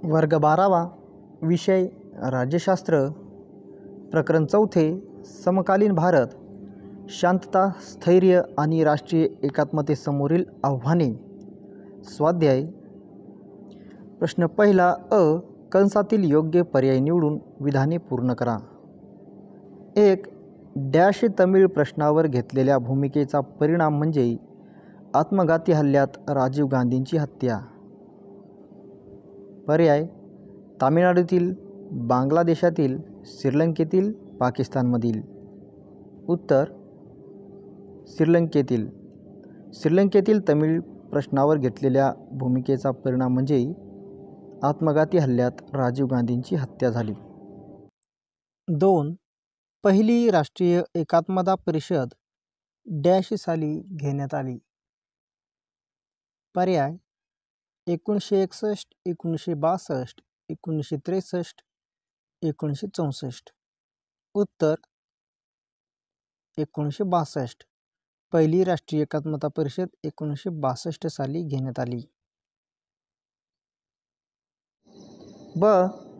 वर्ग 12वा विषय राज्यशास्त्र प्रकरण 4 समकालीन भारत शांतता स्थैर्य आणि राष्ट्रीय एकात्मतेसमोरील आव्हाने स्वाध्याय प्रश्न पहिला अ कंसातील योग्य पर्याय निवडून विधाने पूर्ण करा. 1. डॅश तमिळ प्रश्नावर घेतलेल्या भूमिकेचा परिणाम म्हणजे आत्मघाती हल्ल्यात राजीव गांधींची हत्या. पर्याय तामिळनाडूतील, बांगलादेशातील, श्रीलंकेतील, पाकिस्तानमधील. उत्तर श्रीलंकेतील. श्रीलंकेतील तमिळ प्रश्नावर घेतलेल्या भूमिकेचा परिणाम म्हणजे आत्मघाती हल्ल्यात राजीव गांधींची हत्या झाली. 2. पहिली राष्ट्रीय एकात्मता परिषद डॅश साली घेण्यात आली. पर्याय 1961, 1962, 1963, 1964. उत्तर 1962. पहिली राष्ट्रीय एकात्मता परिषद 1962 साली घेण्यात आली. ब.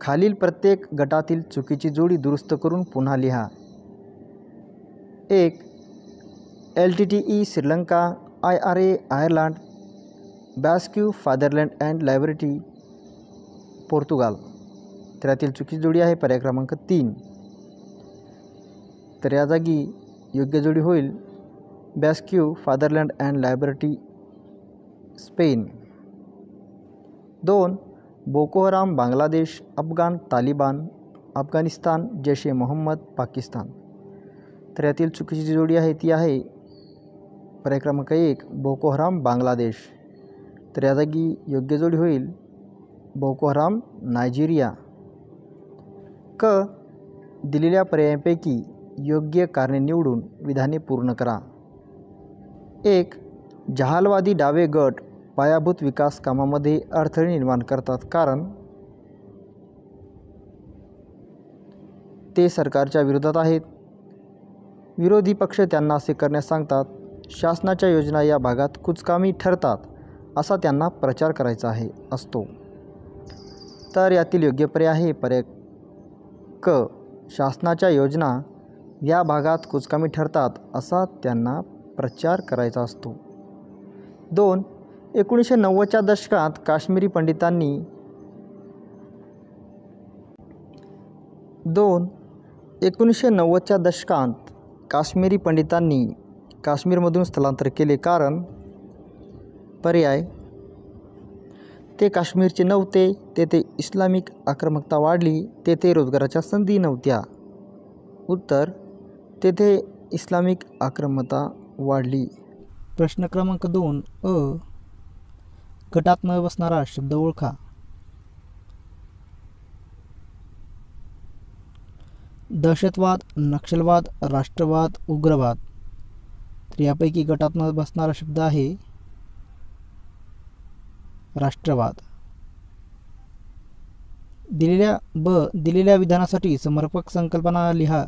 खालील प्रत्येक गटातील चुकीची जोडी दुरुस्त करून पुन्हा लिहा. 1. LTTE Sri Lanka, IRA Ireland, Basque fatherland and liberty Portugal. तर यातील चुकीची जोडी आहे पर्याय क्रमांक 3. तर या जागी योग्य जोडी होईल Basque fatherland and liberty Spain. 2. Boko हराम बांगलादेश, अफगाण तालिबान, अफगाणिस्तान जैश ए मोहम्मद पाकिस्तान. तर यातील चुकीची जोडी आहे ती आहे पर्याय क्रमांक 1 बोको हराम बांगलादेश. तर या जागी योग्य जोडी होईल बोको हराम नायजेरिया. क. दिलेल्या पर्यायांपैकी योग्य कारणे निवडून विधाने पूर्ण करा. 1. जहालवादी डावे गट पायाभूत विकास कामामध्ये अडथळे निर्माण करतात कारण ते सरकारच्या विरोधात आहेत. विरोधी पक्ष त्यांना असे करण्यास सांगतात. शासनाच्या योजना या भागात कुचकामी ठरतात असा त्यांना प्रचार करायचा असतो. तर यातील योग्य पर्याय आहे पर्याय क. शासनाच्या योजना या भागात कुचकामी ठरतात असा त्यांना प्रचार करायचा असतो. 2. 1990च्या दशकात काश्मीरी पंडितांनी 1990च्या दशकात काश्मीरी पंडितांनी काश्मीरमधून स्थलांतर केले कारण पर्याय ते काश्मीरचे नव्हते, तेथे इस्लामिक आक्रमकता वाढली, तेथे रोजगाराच्या संधी नव्हत्या. उत्तर तेथे इस्लामिक आक्रमकता वाढली. प्रश्न क्रमांक 2 अ गटात न बसणारा शब्द ओळखा. दहशतवाद, नक्षलवाद, राष्ट्रवाद, उग्रवाद. तर यापैकी गटात न बसणारा शब्द आहे राष्ट्रवाद. दिलेल्या विधानासाठी समर्पक संकल्पना लिहा.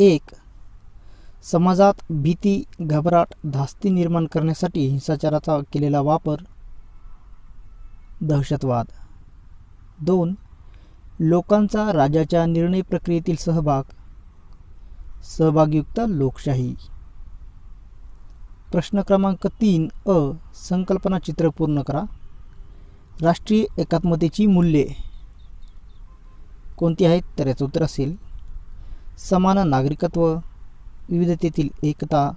1. समाजात भीती, घबराट, धास्ती निर्माण करण्यासाठी हिंसाचाराचा केलेला वापर दहशतवाद. 2. लोकांचा राजाच्या निर्णय प्रक्रियेतील सहभागयुक्त लोकशाही. प्रश्न क्रमांक 3 अ संकल्पना चित्र पूर्ण करा. राष्ट्रीय एकात्मतेची मूल्ये कोणती आहेत तर याचं उत्तर असेल समान नागरिकत्व, विविधतेतील एकता,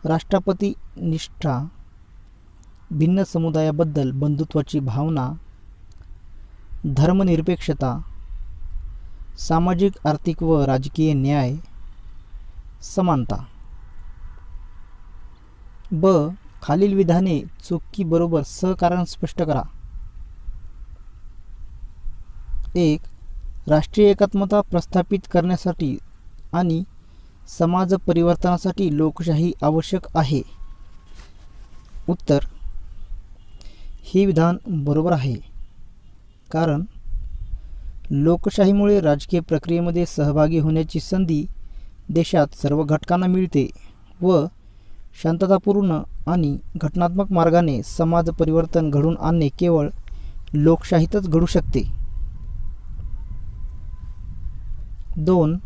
राष्ट्रपती निष्ठा, भिन्न समुदायाबद्दल बंधुत्वाची भावना, धर्मनिरपेक्षता, सामाजिक आर्थिक व राजकीय न्याय, समानता. ब. खालील विधाने चूक बरोबर सहकारण स्पष्ट करा. 1. राष्ट्रीय एकात्मता प्रस्थापित करण्यासाठी आणि समाज परिवर्तनासाठी लोकशाही आवश्यक आहे. उत्तर हे विधान बरोबर आहे कारण लोकशाहीमुळे राजकीय प्रक्रियेमध्ये सहभागी होण्याची संधी देशात सर्व घटकांना मिळते. व शांततापूर्ण आणि घटनात्मक मार्गाने समाज परिवर्तन घडवून आणणे केवळ लोकशाहीतच घडू शकते. 2.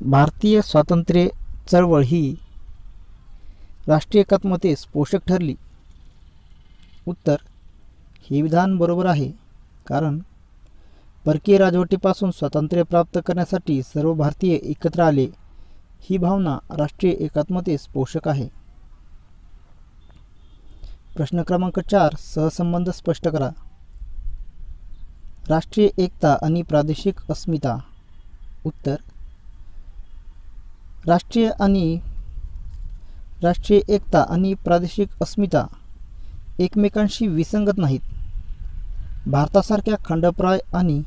भारतीय स्वातंत्र्य चळवळ ही राष्ट्रीय एकात्मतेस पोषक ठरली. उत्तर: हे विधान बरोबर आहे, कारण परकीय राजवटीपासून स्वातंत्र्य प्राप्त करण्यासाठी सर्व भारतीय एकत्र आले ही भावना राष्ट्रीय एकात्मतेस पोषक आहे. प्रश्न क्रमांक 4. सहसंबंध स्पष्ट करा. राष्ट्रीय एकता आणि प्रादेशिक अस्मिता. उत्तर: राष्ट्रीय एकता आणि प्रादेशिक अस्मिता एकमेकांशी विसंगत नाहीत. भारतासारख्या खंडप्राय आणि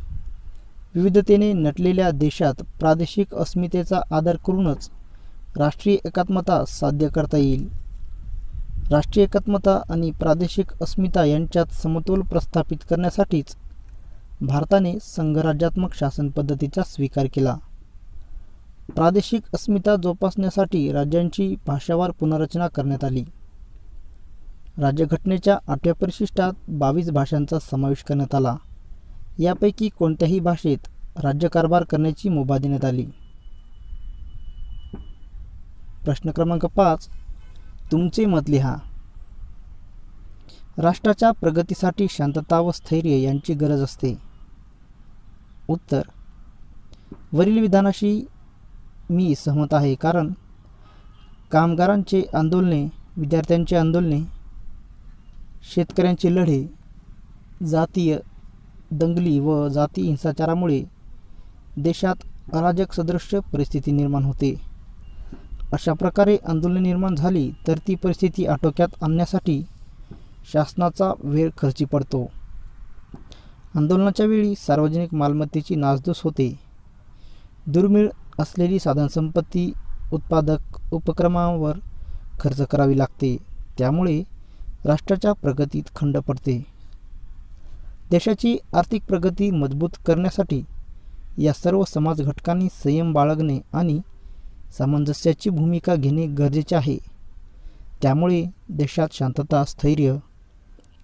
विविधतेने नटलेल्या देशात प्रादेशिक अस्मितेचा आदर करूनच राष्ट्रीय एकात्मता साध्य करता येईल. राष्ट्रीय एकात्मता आणि प्रादेशिक अस्मिता यांच्यात समतोल प्रस्थापित करण्यासाठीच भारताने संघराज्यात्मक शासन पद्धतीचा स्वीकार केला. प्रादेशिक अस्मिता जोपासण्यासाठी राज्यांची भाषावार पुनर्रचना करण्यात आली. राज्यघटनेच्या 8व्या परिशिष्टात 22 भाषांचा समावेश करण्यात आला. यापैकी कोणत्याही भाषेत राज्यकारभार करण्याची मुभा देण्यात आली. प्रश्न क्रमांक 5. तुमचे मत लिहा. राष्ट्राच्या प्रगतीसाठी शांतता व स्थैर्य यांची गरज असते. उत्तर: वरील विधानाशी मी सहमत आहे, कारण कामगारांचे आंदोलने, विद्यार्थ्यांचे आंदोलने, शेतकऱ्यांचे लढे, जातीय दंगली व जाती हिंसाचारामुळे देशात अराजक सदृश्य परिस्थिती निर्माण होते. अशा प्रकारे आंदोलने निर्माण झाली तर ती परिस्थिती आटोक्यात आणण्यासाठी शासनाचा वेळ खर्ची पडतो. आंदोलनाच्या वेळी सार्वजनिक मालमत्तेची नासधूस होते. दुर्मिळ असलेली साधनसंपत्ती उत्पादक उपक्रमांवर खर्च करावी लागते. त्यामुळे राष्ट्राच्या प्रगतीत खंड पडते. देशाची आर्थिक प्रगती मजबूत करण्यासाठी या सर्व समाज घटकांनी संयम बाळगणे आणि सामंजस्याची भूमिका घेणे गरजेचे आहे. त्यामुळे देशात शांतता, स्थैर्य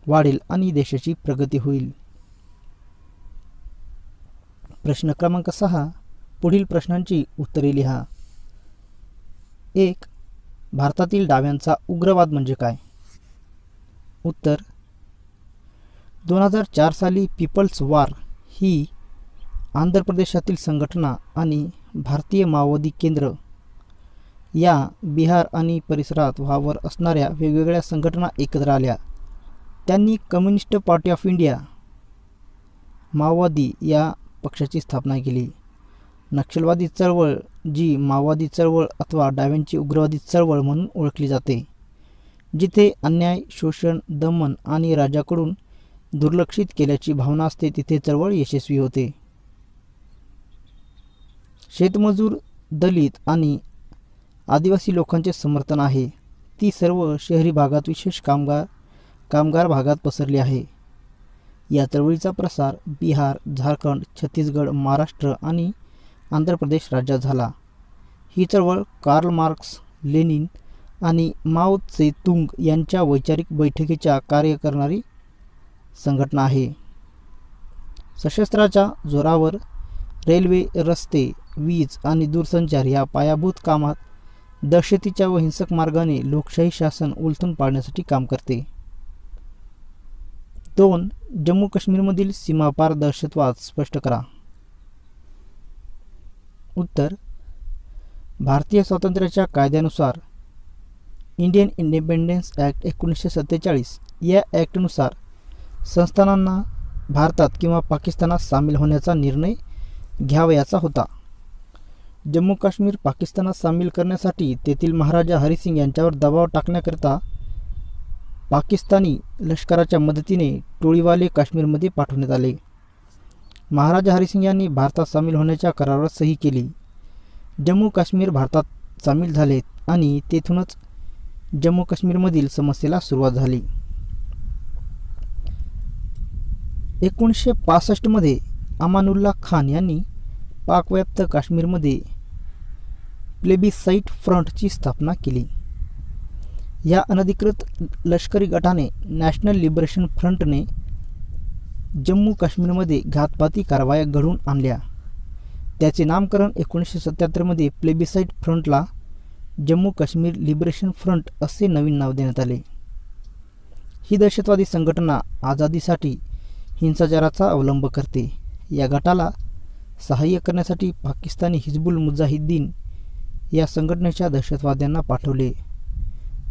वाढेल आणि देशाची प्रगती होईल. प्रश्न क्रमांक 6. पुढील प्रश्नांची उत्तरे लिहा. 1. भारतातील डाव्यांचा उग्रवाद म्हणजे काय? उत्तर: 2004 साली पीपल्स वॉर ही आंध्र प्रदेशातील संघटना आणि भारतीय माओवादी केंद्र या बिहार आणि परिसरात वावर असणाऱ्या वेगवेगळ्या संघटना एकत्र आल्या. त्यांनी कम्युनिस्ट पार्टी ऑफ इंडिया माओवादी या पक्षाची स्थापना केली. नक्षलवादी चळवळ, जी माओवादी चळवळ अथवा डाव्यांची उग्रवादी चळवळ म्हणून ओळखली जाते, जिथे अन्याय, शोषण, दमन आणि राज्याकडून दुर्लक्षित केल्याची भावना असते, तिथे चळवळ यशस्वी होते. शेतमजूर, दलित आणि आदिवासी लोकांचे समर्थन आहे. ती सर्व शहरी भागात, विशेष कामगार भागात पसरली आहे. या चळवळीचा प्रसार बिहार, झारखंड, छत्तीसगड, महाराष्ट्र आणि आंध्र प्रदेश राज्यात झाला. ही चळवळ कार्ल मार्क्स, लेनिन आणि माओ त्से तुंग यांच्या वैचारिक बैठकीच्या कार्य करणारी संघटना आहे. सशस्त्राच्या जोरावर रेल्वे, रस्ते, वीज आणि दूरसंचार या पायाभूत कामात दहशतीच्या व हिंसक मार्गाने लोकशाही शासन उलथून पाडण्यासाठी काम करते. 2. जम्मू काश्मीरमधील सीमापार दहशतवाद स्पष्ट करा. उत्तर: भारतीय स्वातंत्र्याच्या कायद्यानुसार इंडियन इंडिपेंडन्स ॲक्ट 1947 या ॲक्टनुसार संस्थानांना भारतात किंवा पाकिस्तानात सामील होण्याचा निर्णय घ्यावयाचा होता. जम्मू काश्मीर पाकिस्तानात सामील करण्यासाठी तेथील महाराजा हरिसिंग यांच्यावर दबाव टाकण्याकरिता पाकिस्तानी लष्कराच्या मदतीने टोळीवाले काश्मीरमध्ये पाठवण्यात आले. महाराजा हरिसिंग यांनी भारतात सामील होण्याच्या करारावर सही केली. जम्मू काश्मीर भारतात सामील झाले आणि तेथूनच जम्मू काश्मीरमधील समस्येला सुरुवात झाली. 1965 मध्ये अमानुल्ला खान यांनी पाकव्याप्त काश्मीरमध्ये प्लेबिसाइट फ्रंटची स्थापना केली. या अनधिकृत लष्करी गटाने नॅशनल लिबरेशन फ्रंटने जम्मू काश्मीरमध्ये घातपाती कारवाया घडवून आणल्या. त्याचे नामकरण 1977मध्ये प्लेबिसाइड फ्रंटला जम्मू काश्मीर लिबरेशन फ्रंट असे नवीन नाव देण्यात आले. ही दहशतवादी संघटना आझादीसाठी हिंसाचाराचा अवलंब करते. या गटाला सहाय्य करण्यासाठी पाकिस्तानी हिजबुल मुजाहिदीन या संघटनेच्या दहशतवाद्यांना पाठवले.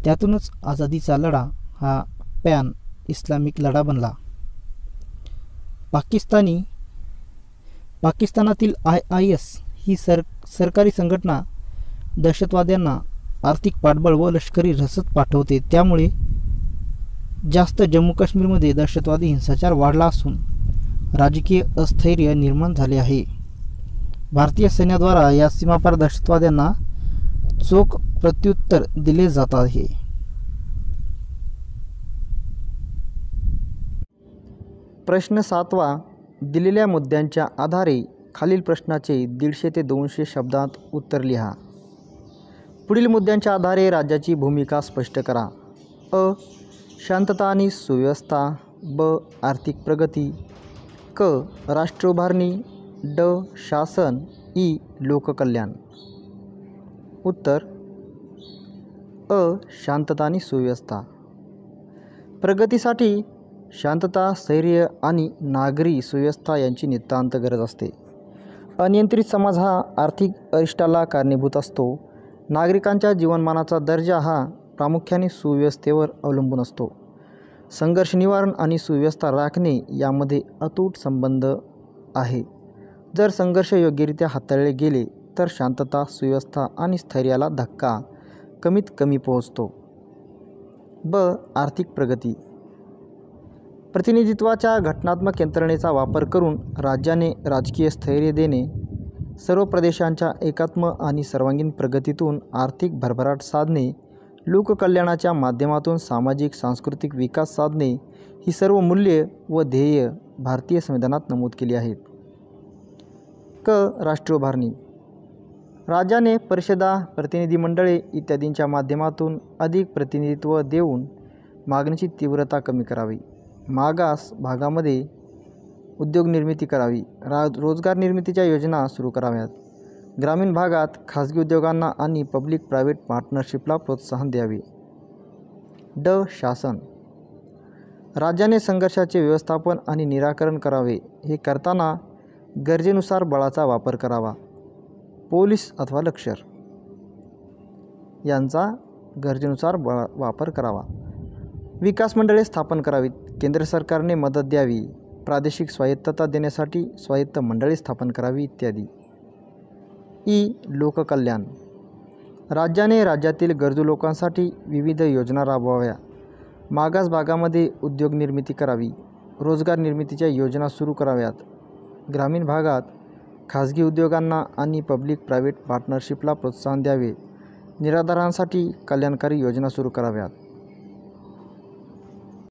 त्यातूनच आझादीचा लढा हा पॅन इस्लामिक लढा बनला. पाकिस्तानातील IIS ही सरकारी संघटना दहशतवाद्यांना आर्थिक पाठबळ व लष्करी रसद पाठवते. त्यामुळे जास्त जम्मू काश्मीरमध्ये दहशतवादी हिंसाचार वाढला असून राजकीय अस्थैर्य निर्माण झाले आहे. भारतीय सैन्याद्वारा या सीमापार दहशतवाद्यांना चोख प्रत्युत्तर दिले जात आहे. प्रश्न 7वा. दिलेल्या मुद्द्यांच्या आधारे खालील प्रश्नाचे 150 ते 200 शब्दात उत्तर लिहा. पुढील मुद्द्यांच्या आधारे राज्याची भूमिका स्पष्ट करा. अ. शांतता आणि सुव्यवस्था. ब. आर्थिक प्रगती. क. राष्ट्र उभारणी. ड. शासन. ई. लोककल्याण. उत्तर अ. शांतता आणि सुव्यवस्था. प्रगतीसाठी शांतता, स्थैर्य आणि नागरी सुव्यवस्था यांची नितांत गरज असते. अनियंत्रित समाज हा आर्थिक अरिष्टाला कारणीभूत असतो. नागरिकांच्या जीवनमानाचा दर्जा हा प्रामुख्याने सुव्यवस्थेवर अवलंबून असतो. संघर्ष निवारण आणि सुव्यवस्था राखणे यामध्ये अतूट संबंध आहे. जर संघर्ष योग्यरित्या हाताळले गेले तर शांतता, सुव्यवस्था आणि स्थैर्याला धक्का कमीत कमी पोहोचतो. ब. आर्थिक प्रगती. प्रतिनिधित्वाच्या घटनात्मक यंत्रणेचा वापर करून राज्याने राजकीय स्थैर्य देणे, सर्व प्रदेशांच्या एकात्म आणि सर्वांगीण प्रगतीतून आर्थिक भरभराट साधणे, लोककल्याणाच्या माध्यमातून सामाजिक सांस्कृतिक विकास साधणे ही सर्व मूल्ये व ध्येय भारतीय संविधानात नमूद केली आहेत. क. राष्ट्र उभारणी. राज्याने परिषदा, प्रतिनिधी मंडळे इत्यादींच्या माध्यमातून अधिक प्रतिनिधित्व देऊन मागणीची तीव्रता कमी करावी. मागास भागामध्ये उद्योग निर्मिती करावी. रोजगार निर्मितीच्या योजना सुरू कराव्यात. ग्रामीण भागात खाजगी उद्योगांना आणि पब्लिक प्रायव्हेट पार्टनरशिपला प्रोत्साहन द्यावे. ड. शासन. राज्याने संघर्षाचे व्यवस्थापन आणि निराकरण करावे. हे करताना गरजेनुसार बळाचा वापर करावा. पोलीस अथवा लष्कर यांचा गरजेनुसार वापर करावा. विकास मंडळे स्थापन करावीत. केंद्र सरकारने मदत द्यावी. प्रादेशिक स्वायत्तता देण्यासाठी स्वायत्त मंडळे स्थापन करावी इत्यादी. ई. लोककल्याण. राज्याने राज्यातील गरजू लोकांसाठी विविध योजना राबवाव्या. मागास भागामध्ये उद्योग निर्मिती करावी. रोजगार निर्मितीच्या योजना सुरू कराव्यात. ग्रामीण भागात खाजगी उद्योगांना आणि पब्लिक प्रायव्हेट पार्टनरशिपला प्रोत्साहन द्यावे. निराधारांसाठी कल्याणकारी योजना सुरू कराव्यात.